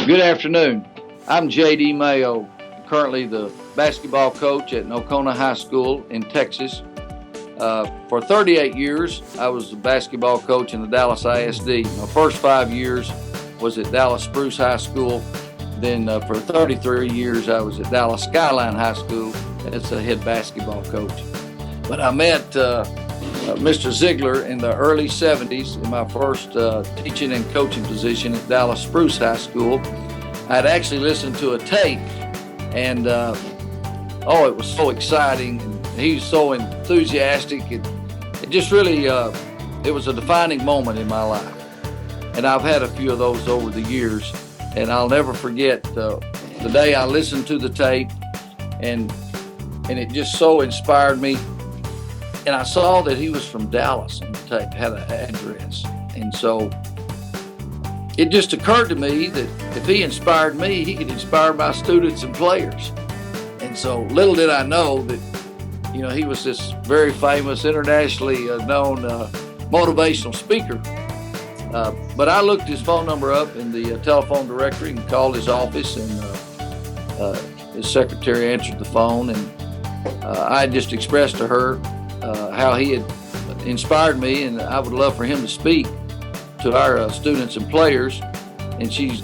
Good afternoon. I'm J.D. Mayo, currently the basketball coach at Nocona High School in Texas. For 38 years, I was the basketball coach in the Dallas ISD. My first 5 years was at Dallas Spruce High School. Then for 33 years, I was at Dallas Skyline High School as the head basketball coach. But I met Mr. Ziegler in the early 70s in my first teaching and coaching position at Dallas Spruce High School. I'd actually listened to a tape, and it was so exciting. He was so enthusiastic. It just really, it was a defining moment in my life. And I've had a few of those over the years, and I'll never forget the day I listened to the tape, and it just so inspired me. And I saw that he was from Dallas on the tape, had an address. And so it just occurred to me that if he inspired me, he could inspire my students and players. And so little did I know that, he was this very famous, internationally known motivational speaker. But I looked his phone number up in the telephone directory and called his office, and his secretary answered the phone. And I just expressed to her how he had inspired me, and I would love for him to speak to our students and players. And she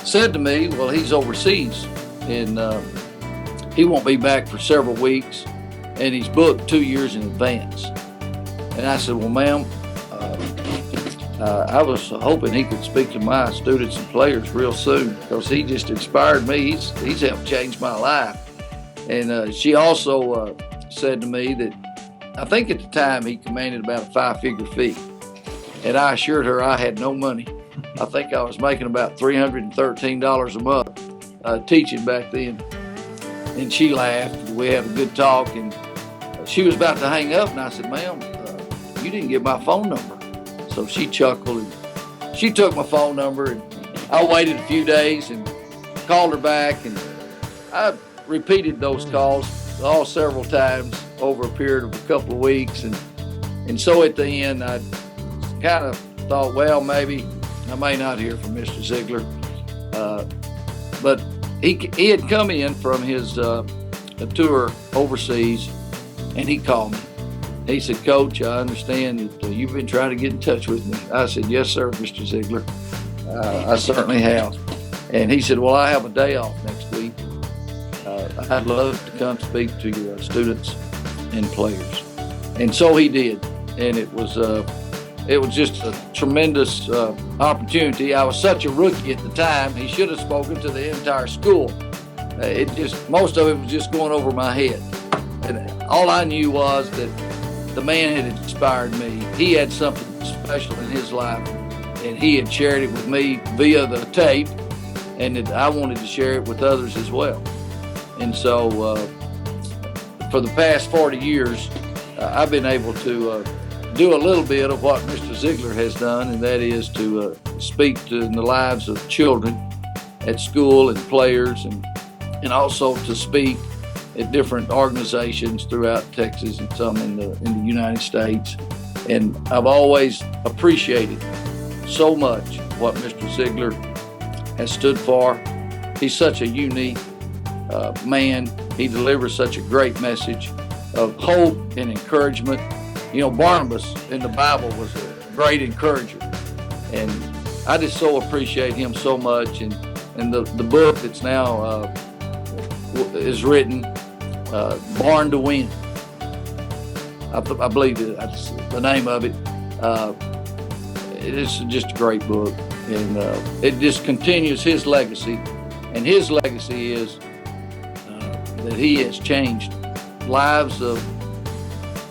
said to me, well, he's overseas, and he won't be back for several weeks, and he's booked 2 years in advance. And I said, well, ma'am, I was hoping he could speak to my students and players real soon, because he just inspired me. He's helped change my life. And she also said to me that I think at the time he commanded about a 5-figure fee. And I assured her I had no money. I think I was making about $313 a month teaching back then. And she laughed. We had a good talk, and she was about to hang up, and I said, ma'am, you didn't get my phone number. So she chuckled, and she took my phone number, and I waited a few days and called her back, and I repeated those calls all several times over a period of a couple of weeks. And so at the end, I kind of thought, well, maybe I may not hear from Mr. Ziegler. But he had come in from his tour overseas, and he called me. He said, Coach, I understand that you've been trying to get in touch with me. I said, yes, sir, Mr. Ziegler. I certainly have. And he said, well, I have a day off next week. I'd love to come speak to your students and players. And so he did. And it was just a tremendous opportunity. I was such a rookie at the time. He should have spoken to the entire school. Most of it was just going over my head. And all I knew was that the man had inspired me. He had something special in his life, and he had shared it with me via the tape, and that I wanted to share it with others as well. And so for the past 40 years, I've been able to do a little bit of what Mr. Ziegler has done, and that is to speak in the lives of children at school and players, and also to speak at different organizations throughout Texas and some in the United States. And I've always appreciated so much what Mr. Ziegler has stood for. He's such a unique man. He delivers such a great message of hope and encouragement. Barnabas in the Bible was a great encourager, and I just so appreciate him so much. And the book that's now is written, Born to Win, I believe that's the name of it. It is just a great book, and it just continues his legacy. And his legacy is that he has changed lives of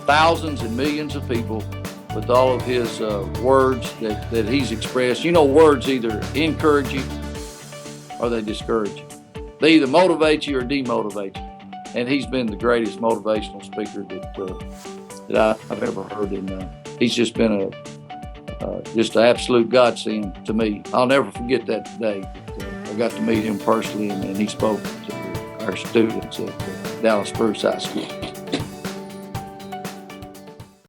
thousands and millions of people with all of his words that he's expressed. Words either encourage you or they discourage you. They either motivate you or demotivate you. And he's been the greatest motivational speaker that I've ever heard. And he's just been just an absolute godsend to me. I'll never forget that day. I got to meet him personally, and he spoke to our students at Dallas Spruce High School.